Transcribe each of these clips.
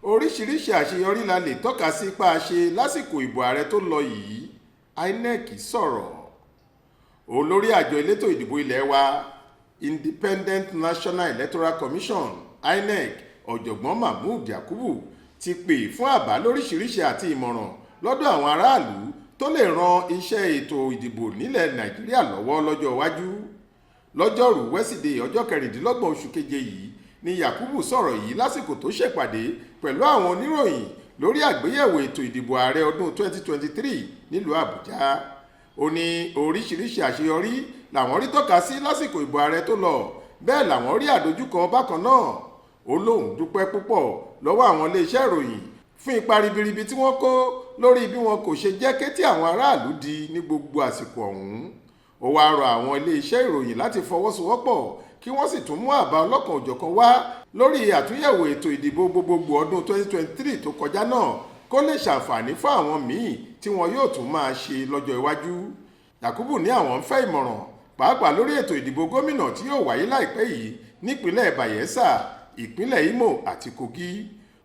oríṣiríṣi àṣeyọrí la lè tọ́ka sí pa ṣe lásìkò ìbò ààrẹ tó lọ yìí. INEC sọ̀rọ̀. Olórí àjọ elétò ìdìbò ilé wa Independent National Electoral Commission INEC ọ̀jọ̀gbọ́n Mahmood Yakubu ti pè fún àbá lóríṣiríṣi àti ìmọ̀ràn lọ́dọ̀ àwọn aráàlú tó lè ran iṣẹ́ ètò ìdìbò nílẹ̀ Nàìjíríà lọ́wọ́ lọ́jọ́ iwájú. Lọ́jọ́rú wẹ́sídẹ̀ẹ́ ọjọ́ 26 oṣù keje yìí ni Yakubu sọ̀rọ̀ yìí lásìkò tó ṣèpàdé pẹ̀lú àwọn oníròyìn lórí àgbéyẹ̀wò ètò ìdìbò ààrẹ ọdún 2023 nílùú Àbújá. Ó ní oríṣiríṣi àṣeyọrí làwọn rí tọ́ka sí lásìkò ìbò ààrẹ tó lọ, bẹ́ẹ̀ làwọn rí àdójúkọ bákan náà. Ó lóun dúpẹ́ púpọ̀ lọ́wọ́ àwọn iléeṣẹ́ ìròyìn fún ipa ribiribi tí wọ́n kó lórí bí wọn kò ṣe jẹ́ kétí àwọn aráàlú di ní gbogbo àsìkò ọ̀hún. Ó wáá rọ àwọn iléeṣẹ́ ìròyìn láti fọwọ́sowọ́pọ̀ kí wọ́n sì tún mú àbá ọlọ́kan òjọ̀kan wá lórí àtúnyẹ̀wò ètò ìdìbò gbogbogbò ọdún 2023 tó kọjá náà kó lè ṣàǹfààní fún àwọn míì tí wọn yóò tún máa ṣe lọ́jọ́ iwájú. Yakubu ní àwọn ń fẹ́ ìmọ̀ràn pàápàá lórí ètò ìdìbò gómìnà tí yóò wáyé láìpẹ́ yìí nípínlẹ̀ Bayelsa, ìpínlẹ̀ Imo àti Kogi.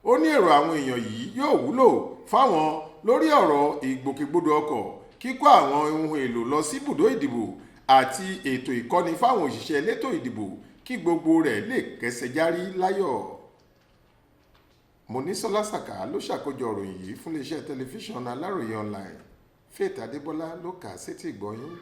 Ó ní èrò àwọn èèyàn yìí yóò wúlò fáwọn lórí ọ̀rọ̀ ìgbòkègbodò ọkọ̀, kíkó àwọn ohun èlò lọ sí ibùdó ìdìbò àti ètò ìkọ́ni fáwọn òṣìṣẹ́ elétò ìdìbò kí gbogbo rẹ̀ lè kẹsẹ̀ járí láyọ̀. Monísọ́lá Sàká ló ṣàkójọ ìròyìn yìí fún iléeṣẹ́ tẹlifíṣàn Aláròye online. Faith Adébọ́lá ló kà á sétí ìgbọ́ yín.